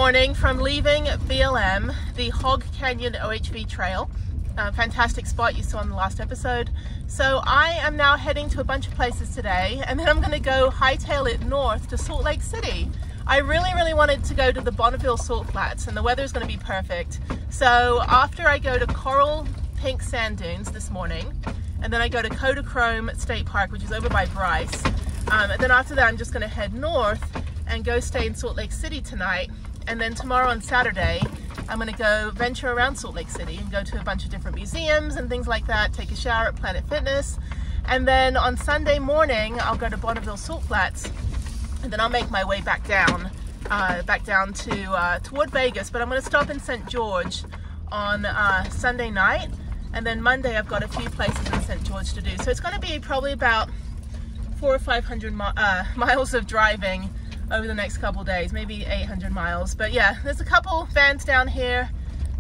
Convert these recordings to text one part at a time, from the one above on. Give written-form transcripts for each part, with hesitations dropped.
morning from leaving BLM, the Hog Canyon OHV Trail. Fantastic spot you saw in the last episode. So I am now heading to a bunch of places today, and then I'm going to go hightail it north to Salt Lake City. I really wanted to go to the Bonneville Salt Flats, and the weather is going to be perfect. So after I go to Coral Pink Sand Dunes this morning, and then I go to Kodachrome State Park, which is over by Bryce, and then after that I'm just going to head north and go stay in Salt Lake City tonight, and then tomorrow on Saturday I'm going to go venture around Salt Lake City and go to a bunch of different museums and things like that, take a shower at Planet Fitness, and then on Sunday morning I'll go to Bonneville Salt Flats, and then I'll make my way back down to toward Vegas, but I'm going to stop in St. George on Sunday night, and then Monday I've got a few places in St. George to do. So it's going to be probably about 400 or 500 miles of driving over the next couple days, maybe 800 miles. But yeah, there's a couple vans down here.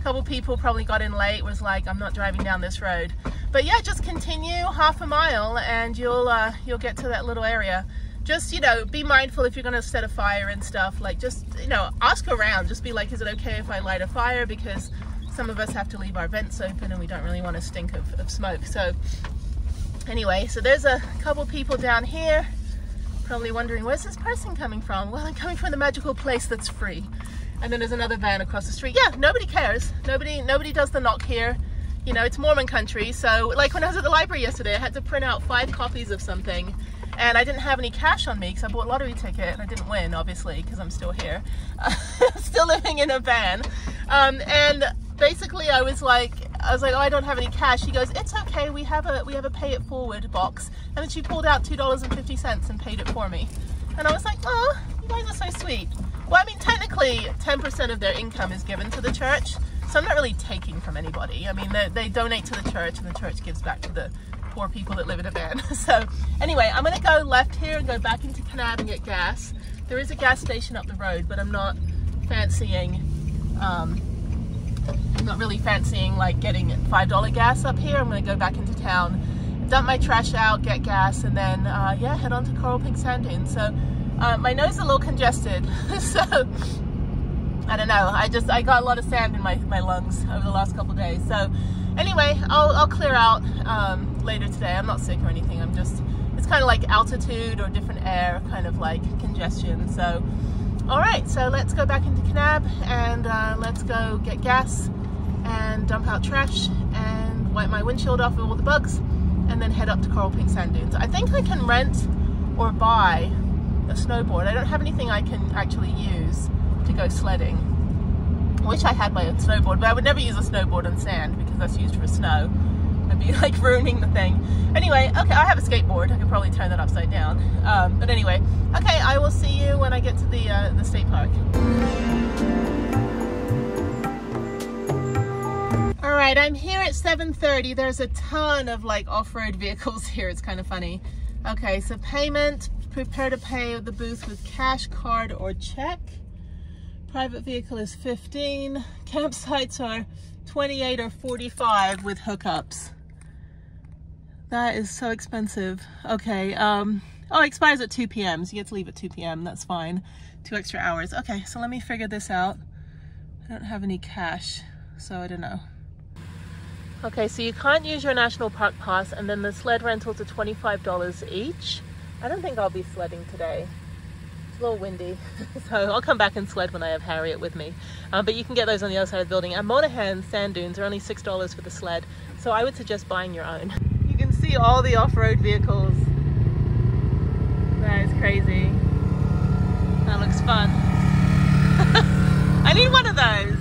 A couple people probably got in late, was like, I'm not driving down this road. But yeah, just continue half a mile and you'll get to that little area. Just, you know, be mindful if you're going to set a fire and stuff. Like, just, you know, ask around. Just be like, is it okay if I light a fire? Because some of us have to leave our vents open and we don't really want to stink of smoke. So anyway, so there's a couple people down here. Probably wondering, where's this person coming from? Well, I'm coming from the magical place that's free. And then there's another van across the street. Yeah, nobody cares. Nobody does the knock here. You know, it's Mormon country. So like when I was at the library yesterday, I had to print out 5 copies of something, and I didn't have any cash on me because I bought a lottery ticket and I didn't win, obviously, because I'm still here. Still living in a van. And basically I was like, oh, I don't have any cash. She goes, it's okay, we have a pay it forward box. And then she pulled out $2.50 and paid it for me. And I was like, oh, you guys are so sweet. Well, I mean, technically 10% of their income is given to the church, so I'm not really taking from anybody. I mean, they donate to the church and the church gives back to the poor people that live in a van. So anyway, I'm gonna go left here and go back into Kanab and get gas. There is a gas station up the road, but I'm not really fancying like getting $5 gas up here. I'm gonna go back into town, dump my trash out, get gas, and then yeah, head on to Coral Pink Sand Dunes. So my nose is a little congested, so I don't know. I got a lot of sand in my lungs over the last couple days. So anyway, I'll clear out later today. I'm not sick or anything. I'm just, it's kind of like altitude or different air, kind of like congestion. So all right, so let's go back into Kanab and let's go get gas and dump out trash and wipe my windshield off of all the bugs, and then head up to Coral Pink Sand Dunes. I think I can rent or buy a snowboard. I don't have anything I can actually use to go sledding. I wish I had my own snowboard, but I would never use a snowboard on sand because that's used for snow. I'd be like ruining the thing. Anyway, okay, I have a skateboard. I could probably turn that upside down. But anyway, okay, I will see you when I get to the state park. All right, I'm here at 7:30. There's a ton of like off-road vehicles here. It's kind of funny. Okay, so payment, prepare to pay at the booth with cash, card, or check. Private vehicle is 15. Campsites are 28 or 45 with hookups. That is so expensive. Okay, oh, it expires at 2 p.m. so you get to leave at 2 p.m. That's fine. 2 extra hours. Okay, so let me figure this out. I don't have any cash, so I don't know. Okay, so you can't use your national park pass, and then the sled rentals are $25 each. I don't think I'll be sledding today. It's a little windy, so I'll come back and sled when I have Harriet with me. But you can get those on the other side of the building. And Monahan sand dunes are only $6 for the sled, so I would suggest buying your own. You can see all the off-road vehicles. That is crazy. That looks fun. I need one of those.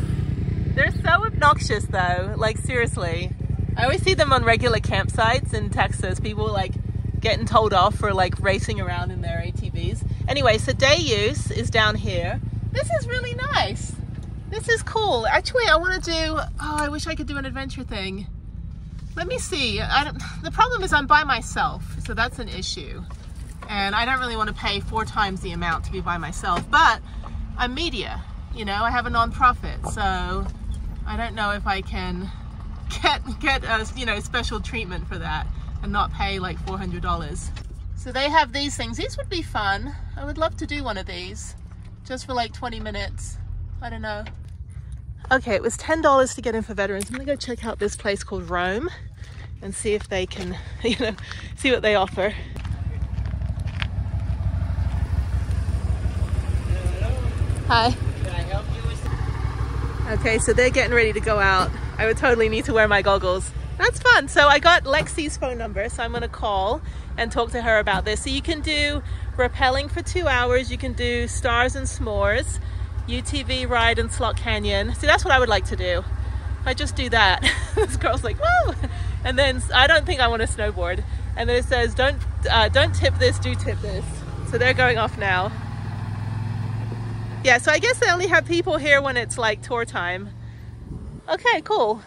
They're so obnoxious though, like seriously. I always see them on regular campsites in Texas. People like getting told off for like racing around in their ATVs. Anyway, so day use is down here. This is really nice. This is cool. Actually, I want to do, oh, I wish I could do an adventure thing. Let me see. The problem is I'm by myself, so that's an issue. And I don't really want to pay 4 times the amount to be by myself, but I'm media, you know, I have a non-profit, so I don't know if I can get a, you know, special treatment for that and not pay like $400. So they have these things. These would be fun. I would love to do one of these just for like 20 minutes I don't know. Okay, it was $10 to get in for veterans. I'm gonna go check out this place called Rome and see if they can, you know, see what they offer. Hi. Can I help you with something? Okay, so they're getting ready to go out. I would totally need to wear my goggles. That's fun. So I got Lexi's phone number, so I'm gonna call and talk to her about this. So you can do rappelling for 2 hours. You can do stars and s'mores, UTV ride and Slot Canyon. See, that's what I would like to do. I just do that. This girl's like, whoa! And then I don't think I want to snowboard. And then it says, don't tip this, do tip this. So they're going off now. Yeah, so I guess they only have people here when it's like tour time. Okay, cool.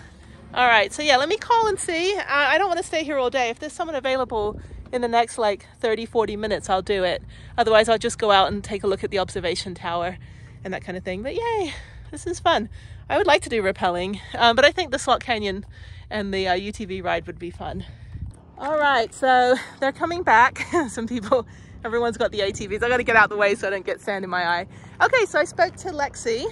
All right, so yeah, let me call and see. I don't want to stay here all day. If there's someone available in the next like 30-40 minutes, I'll do it. Otherwise, I'll just go out and take a look at the observation tower and that kind of thing. But yay, this is fun. I would like to do rappelling, but I think the Slot Canyon and the UTV ride would be fun. All right, so they're coming back. Some people, everyone's got the ATVs. I got to get out the way so I don't get sand in my eye. Okay, so I spoke to Lexi.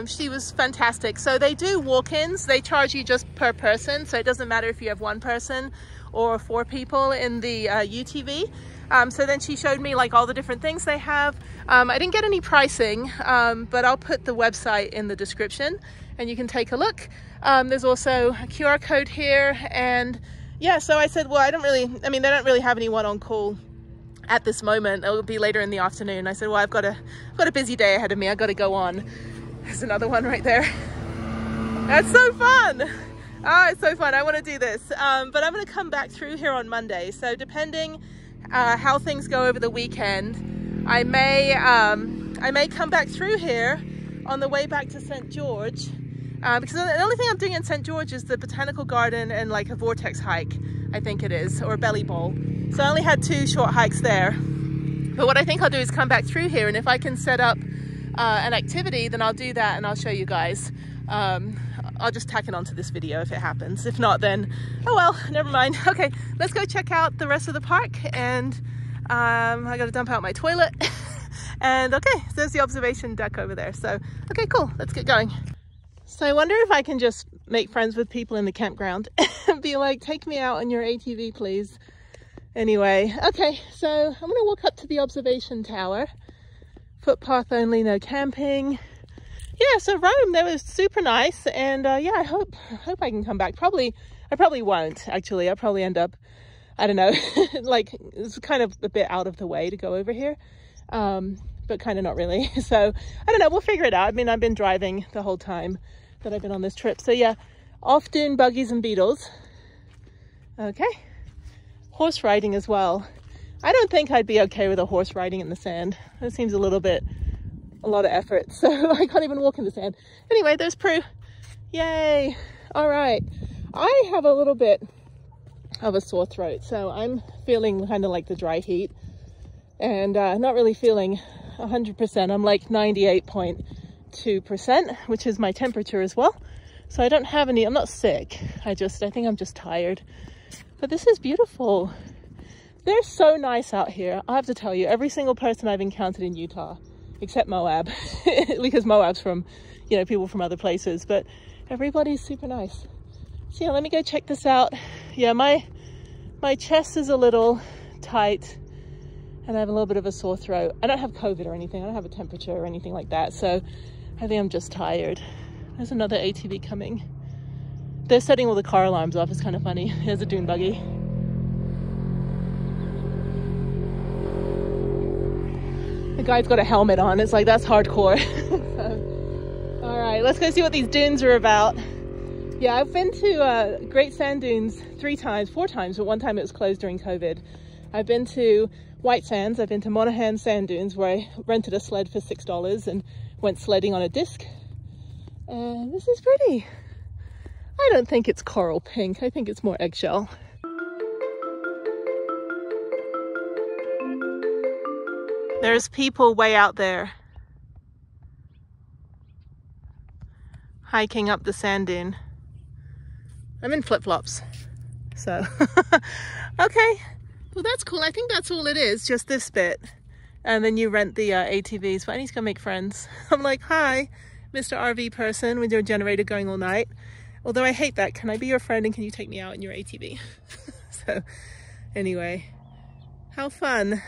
She was fantastic. So they do walk-ins. They charge you just per person. So it doesn't matter if you have one person or 4 people in the UTV. So then she showed me like all the different things they have. I didn't get any pricing, but I'll put the website in the description and you can take a look. There's also a QR code here. And yeah, so I said, well, they don't really have anyone on call at this moment. It will be later in the afternoon. I said, well, I've got a busy day ahead of me. I've got to go on. There's another one right there. That's so fun. Oh, it's so fun. I want to do this. But I'm going to come back through here on Monday. So depending how things go over the weekend, I may come back through here on the way back to St. George. Because the only thing I'm doing in St. George is the botanical garden and like a vortex hike, I think it is, or a belly bowl. So I only had 2 short hikes there. But what I think I'll do is come back through here, and if I can set up an activity, then I'll do that and I'll show you guys. I'll just tack it onto this video if it happens. If not, then, oh well, never mind. Okay, let's go check out the rest of the park, and I gotta dump out my toilet. And okay, so there's the observation deck over there. So, okay, cool, let's get going. So I wonder if I can just make friends with people in the campground and be like, take me out on your ATV, please. Anyway, okay, so I'm gonna walk up to the observation tower. Footpath only, no camping. Yeah, so Rome, that was super nice. And yeah, I hope I can come back. I probably won't, actually. I'll probably end up, I don't know, like it's kind of a bit out of the way to go over here. But kind of not really. So I don't know, we'll figure it out. I mean, I've been driving the whole time that I've been on this trip. So yeah, off dune buggies and beetles. Okay. Horse riding as well. I don't think I'd be okay with a horse riding in the sand. That seems a lot of effort. So I can't even walk in the sand. Anyway, there's Prue. Yay. All right. I have a little bit of a sore throat. So I'm feeling kind of like the dry heat and not really feeling 100%. I'm like 98.2%, which is my temperature as well. So I don't have any, I'm not sick. I think I'm just tired. But this is beautiful. They're so nice out here. I have to tell you, every single person I've encountered in Utah, except Moab, because Moab's from, you know, people from other places, but everybody's super nice. So yeah, let me go check this out. Yeah, my chest is a little tight and I have a little bit of a sore throat. I don't have COVID or anything. I don't have a temperature or anything like that. So I think I'm just tired. There's another ATV coming. They're setting all the car alarms off. It's kind of funny. Here's a dune buggy. The guy's got a helmet on. It's like, that's hardcore. So, all right, let's go see what these dunes are about. Yeah, I've been to Great Sand Dunes 4 times, but one time it was closed during COVID. I've been to White Sands. I've been to Monaghan Sand Dunes, where I rented a sled for $6 and went sledding on a disc. And this is pretty. I don't think it's coral pink. I think it's more eggshell. There's people way out there hiking up the sand dune. I'm in flip-flops, so okay. Well, that's cool. I think that's all it is, just this bit. And then you rent the ATVs, but I need to go make friends. I'm like, hi. Mr. RV person with your generator going all night. Although I hate that. Can I be your friend and can you take me out in your ATV? So anyway, how fun.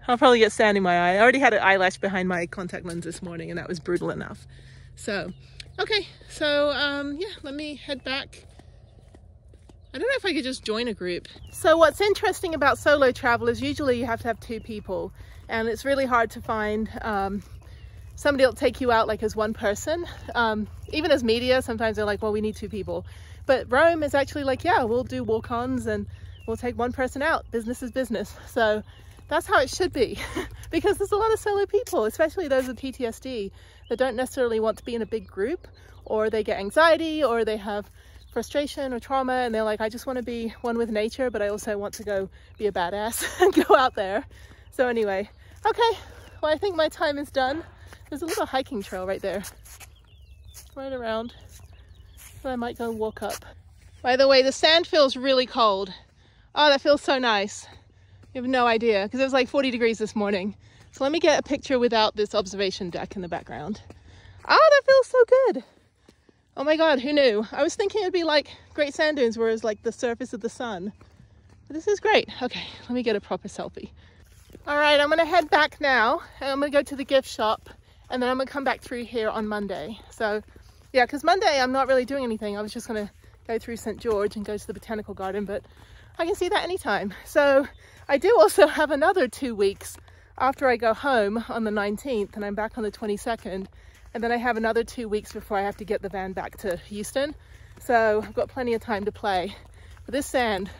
I'll probably get sand in my eye. I already had an eyelash behind my contact lens this morning and that was brutal enough. So, okay. So, yeah, let me head back. I don't know if I could just join a group. So what's interesting about solo travel is usually you have to have 2 people and it's really hard to find somebody will take you out like as one person. Even as media, sometimes they're like, well, we need 2 people. But Rome is actually like, yeah, we'll do walk-ons and we'll take one person out. Business is business. So that's how it should be because there's a lot of solo people, especially those with PTSD that don't necessarily want to be in a big group, or they get anxiety, or they have frustration or trauma and they're like, I just want to be one with nature, but I also want to go be a badass and go out there. So anyway, okay, well, I think my time is done. There's a little hiking trail right there, right around, so I might go walk up. By the way, the sand feels really cold. Oh, that feels so nice. You have no idea, because it was like 40 degrees this morning. So let me get a picture without this observation deck in the background. Oh, that feels so good. Oh my God, who knew? I was thinking it'd be like Great Sand Dunes where it's like the surface of the sun. But this is great. Okay, let me get a proper selfie. All right, I'm gonna head back now. And I'm gonna go to the gift shop and then I'm gonna come back through here on Monday. So yeah, because Monday I'm not really doing anything. I was just gonna go through St. George and go to the botanical garden, but I can see that anytime. So I do also have another 2 weeks after I go home on the 19th and I'm back on the 22nd. And then I have another 2 weeks before I have to get the van back to Houston. So I've got plenty of time to play. But this sand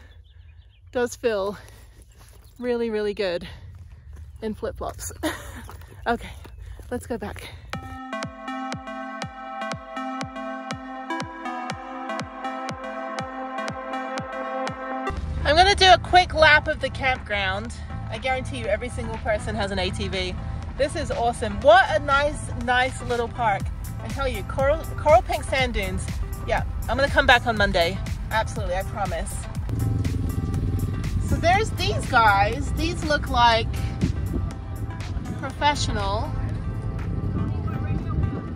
does feel really, really good in flip-flops. Okay, let's go back. I'm gonna do a quick lap of the campground. I guarantee you every single person has an ATV. This is awesome. What a nice little park. I tell you, coral pink sand dunes. Yeah, I'm gonna come back on Monday. Absolutely, I promise. So there's these guys. These look like professional.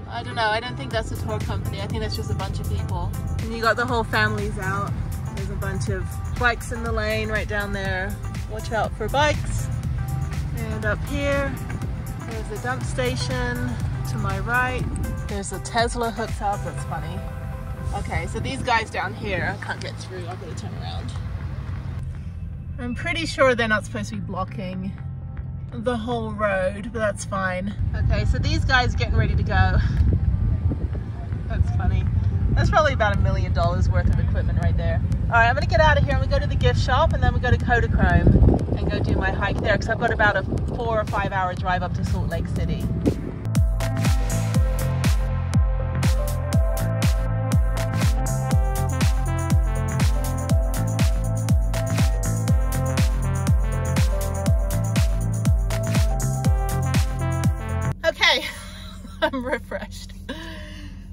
I don't know, I don't think that's a tour company. I think that's just a bunch of people. And you got the whole families out. There's a bunch of bikes in the lane right down there. Watch out for bikes. And up here, there's a dump station to my right. There's a Tesla hooked up, that's funny. Okay, so these guys down here, I can't get through, I've got to turn around. I'm pretty sure they're not supposed to be blocking the whole road, but that's fine. Okay, so these guys are getting ready to go. That's funny. That's probably about $1 million worth of equipment right there. All right, I'm gonna get out of here. I'm gonna go to the gift shop and then we go to Kodachrome and go do my hike there because I've got about a 4 or 5 hour drive up to Salt Lake City. Okay, I'm refreshed.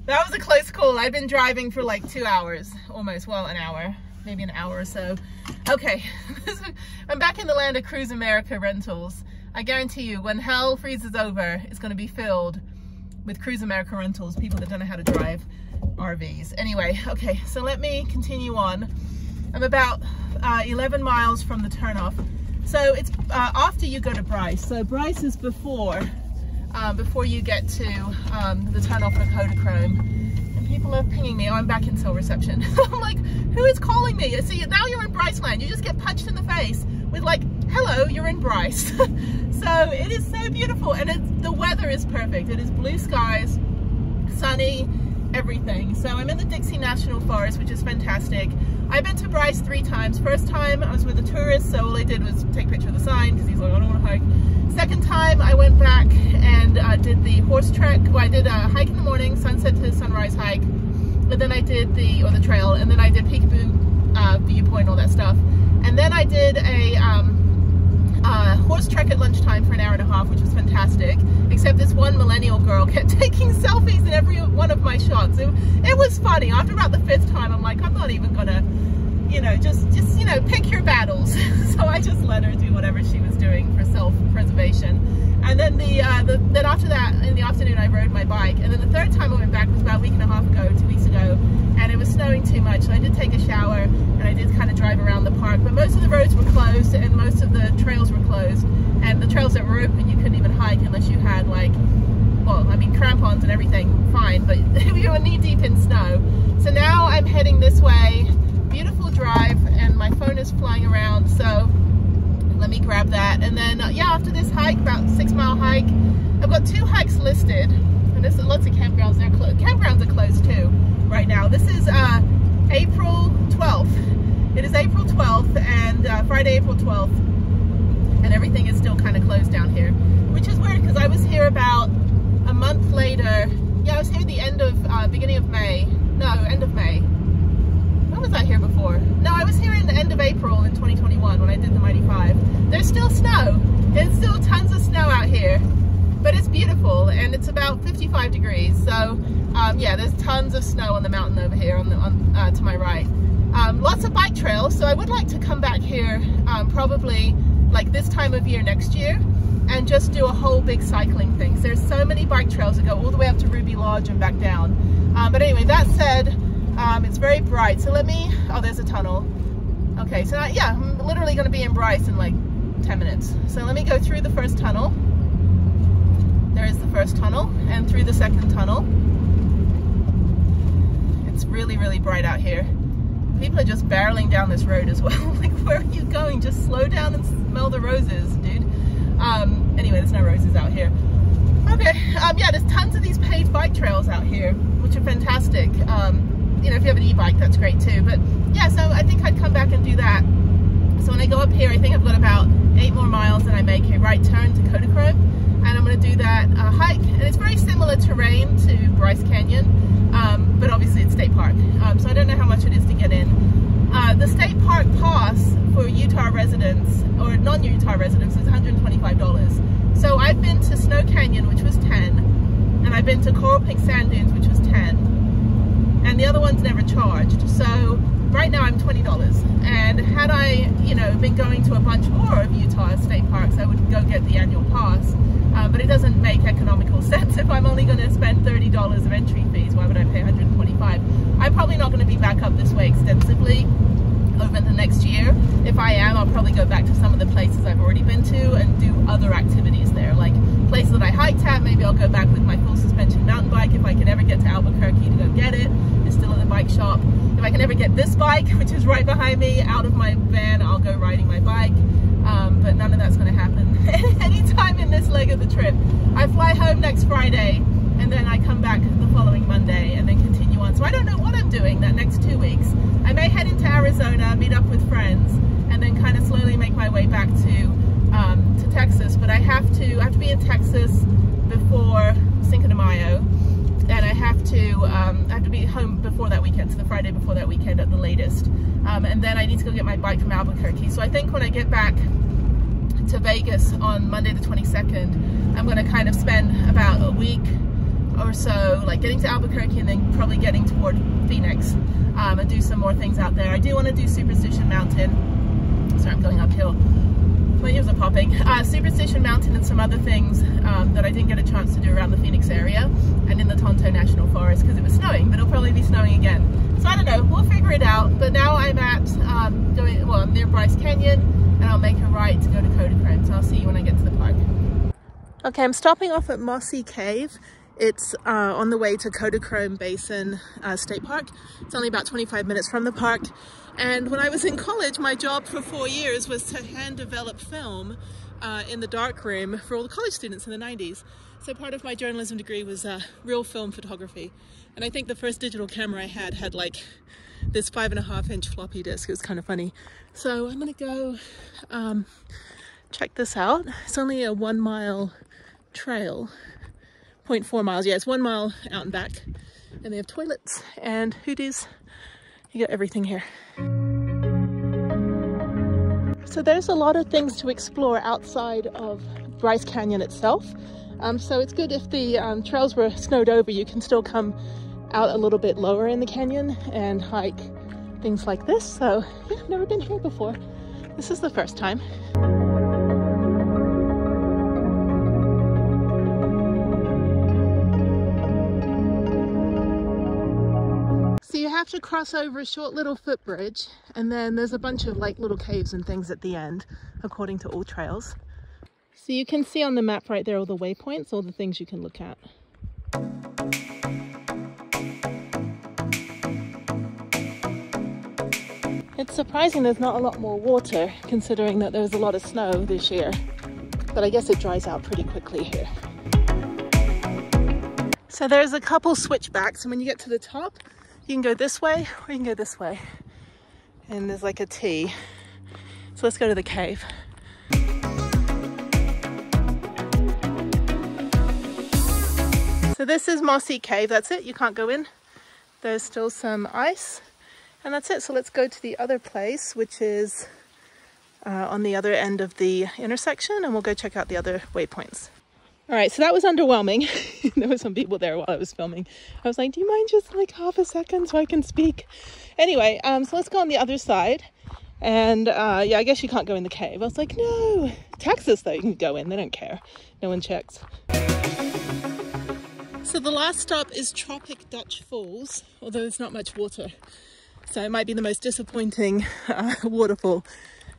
That was a close call. I've been driving for like 2 hours, almost, well, an hour, maybe an hour or so. Okay, I'm back in the land of Cruise America rentals. I guarantee you, when hell freezes over, it's going to be filled with Cruise America rentals, people that don't know how to drive RVs. Anyway, okay, so let me continue on. I'm about 11 miles from the turnoff. So it's after you go to Bryce. So Bryce is before you get to the turnoff for Kodachrome. And people are pinging me. Oh, I'm back in cell reception. I'm like, who is calling me? See, now you're in Bryce land. You just get punched in the face with like, hello, you're in Bryce. So it is so beautiful, and the weather is perfect. It is blue skies, sunny, everything. So I'm in the Dixie National Forest, which is fantastic. I've been to Bryce 3 times. First time I was with a tourist, so all I did was take a picture of the sign because he's like, I don't want to hike. Second time I went back and did the horse trek. Well, I did a hike in the morning, sunset to sunrise hike, and then I did the trail, and then I did Peekaboo viewpoint, all that stuff. And then I did a horse trek at lunchtime for an hour and a half, which was fantastic, except this one millennial girl kept taking selfies in every one of my shots. It was funny. After about the 5th time, I'm like, I'm not even gonna, you know, just you know, pick your battles. So I just let her do whatever she was doing for self-preservation. And then then after that, in the afternoon, I rode my bike. And then the 3rd time I went crampons and everything fine, but we were knee deep in snow. So now I'm heading this way. Beautiful drive, and my phone is flying around, so let me grab that. And then yeah, after this hike, about 6-mile hike, I've got 2 hikes listed, and there's lots of campgrounds. Campgrounds are closed too right now. This is April 12th. It is April 12th and Friday, April 12th, and everything is still kind of closed down here, which is weird because I was here about a month later. Yeah, I was here the end of beginning of May. No, end of May. When was I here before? No, I was here in the end of April in 2021 when I did the Mighty 5. There's still snow. There's still tons of snow out here, but it's beautiful, and it's about 55 degrees. So yeah, there's tons of snow on the mountain over here to my right. Lots of bike trails, so I would like to come back here probably like this time of year next year and just do a whole big cycling thing. So there's so many bike trails that go all the way up to Ruby Lodge and back down. But anyway, that said, it's very bright. So let me, oh, there's a tunnel. Okay, so yeah, I'm literally going to be in Bryce in like 10 minutes. So let me go through the first tunnel. There is the first tunnel, and through the second tunnel. It's really, really bright out here. People are just barreling down this road as well. Like, where are you going? Just slow down and smell the roses, dude. Anyway, there's no roses out here. Okay, yeah, there's tons of these paved bike trails out here, which are fantastic. You know, if you have an e-bike, that's great too. But yeah, so I think I'd come back and do that. So when I go up here, I think I've got about 8 more miles and I make a right turn to Kodachrome, and I'm going to do that hike. And it's very similar terrain to Bryce Canyon, but obviously it's state park. So I don't know how much it is to get in. The state park pass for Utah residents or non-Utah residents is $125. So I've been to Snow Canyon, which was 10, and I've been to Coral Pink Sand Dunes, which was 10. And the other one's never charged. So right now I'm $20. And had I, you know, been going to a bunch more of Utah state parks, I would go get the annual pass. But it doesn't make economical sense. If I'm only going to spend $30 of entry fees, why would I pay $125? I'm probably not going to be back up this way extensively over the next year. If I am, I'll probably go back to some of the places I've already been to and do other activities there, like places that I hiked at. Maybe I'll go back with my full suspension mountain bike if I can ever get to Albuquerque to go get it. It's still at the bike shop. If I can ever get this bike, which is right behind me, out of my van, I'll go riding my bike. But none of that's going to happen anytime in this leg of the trip. I fly home next Friday, and then I come back the following Monday and then continue on. So I don't know what I'm doing that next 2 weeks. I may head into Arizona, meet up with friends, and then kind of slowly make my way back to Texas. But I have to be in Texas before Cinco de Mayo, and I have to be home before that weekend, so the Friday before that weekend at the latest. And then I need to go get my bike from Albuquerque. So I think when I get back to Vegas on Monday the 22nd, I'm going to kind of spend about a week or so like getting to Albuquerque and then probably getting toward Phoenix and do some more things out there. I do want to do Superstition Mountain. Sorry, I'm going uphill. My ears are popping. Superstition Mountain and some other things that I didn't get a chance to do around the Phoenix area and in the Tonto National Forest because it was snowing, but it'll probably be snowing again. So I don't know, we'll figure it out. But now I'm at, I'm near Bryce Canyon, and I'll make a right to go to Kodachrome. So I'll see you when I get to the park. Okay, I'm stopping off at MOSSEY Cave. It's on the way to Kodachrome Basin State Park. It's only about 25 minutes from the park. And when I was in college, my job for 4 years was to hand develop film in the darkroom for all the college students in the 90s. So part of my journalism degree was real film photography. And I think the first digital camera I had like this 5.5-inch floppy disk. It was kind of funny. So I'm gonna go check this out. It's only a 1 mile trail, 0.4 miles. Yeah, it's 1 mile out and back. And they have toilets and hooties. You got everything here. So there's a lot of things to explore outside of Bryce Canyon itself. So it's good if the trails were snowed over, you can still come out a little bit lower in the canyon and hike things like this. So yeah, I've never been here before. This is the first time. So you have to cross over a short little footbridge, and then there's a bunch of like little caves and things at the end, according to all trails. So you can see on the map right there all the waypoints, all the things you can look at. It's surprising there's not a lot more water, considering that there was a lot of snow this year. But I guess it dries out pretty quickly here. So there's a couple switchbacks, and when you get to the top, you can go this way or you can go this way. And there's like a T. So let's go to the cave. So this is MOSSEY Cave, that's it, you can't go in. There's still some ice, and that's it. So let's go to the other place, which is on the other end of the intersection, and we'll go check out the other waypoints. All right, so that was underwhelming. There were some people there while I was filming. I was like, do you mind just like half a second so I can speak? Anyway, so let's go on the other side. And yeah, I guess you can't go in the cave. I was like, no. Texas though, you can go in, they don't care. No one checks. So the last stop is Tropic Dutch Falls, although there's not much water. So it might be the most disappointing waterfall.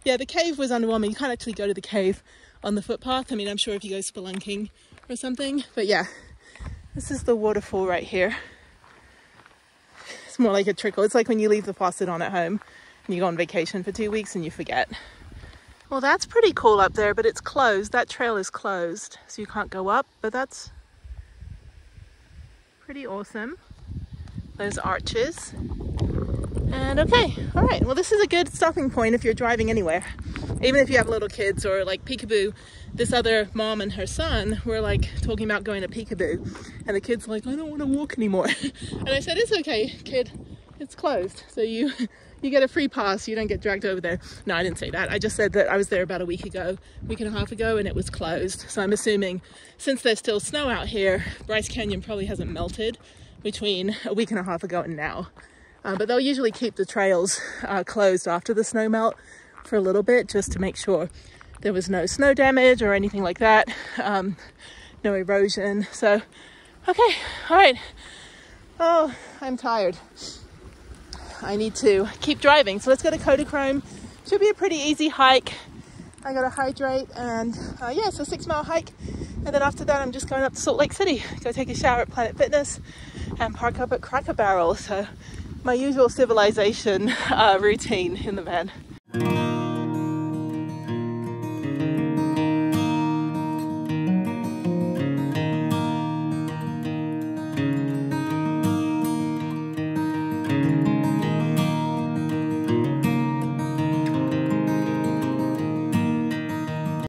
Yeah, the cave was underwhelming. You can't actually go to the cave on the footpath. I mean, I'm sure if you go spelunking or something, but yeah, this is the waterfall right here. It's more like a trickle. It's like when you leave the faucet on at home and you go on vacation for 2 weeks and you forget. Well, that's pretty cool up there, but it's closed. That trail is closed, so you can't go up, but that's pretty awesome. Those arches. And okay, all right, well, this is a good stopping point if you're driving anywhere. Even if you have little kids, or like Peekaboo, this other mom and her son were like talking about going to Peekaboo, and the kid's like, I don't want to walk anymore. And I said, it's okay, kid, it's closed. So you get a free pass, you don't get dragged over there. No, I didn't say that. I just said that I was there about a week and a half ago, and it was closed. So I'm assuming since there's still snow out here, Bryce Canyon probably hasn't melted between a week and a half ago and now. But they'll usually keep the trails closed after the snow melt for a little bit, just to make sure there was no snow damage or anything like that, no erosion. So okay, all right. Oh, I'm tired. I need to keep driving, so let's go to Kodachrome. Should be a pretty easy hike. I gotta hydrate, and yeah, it's a 6-mile hike, and then after that I'm just going up to Salt Lake City, go take a shower at Planet Fitness and park up at Cracker Barrel. So my usual civilization routine in the van.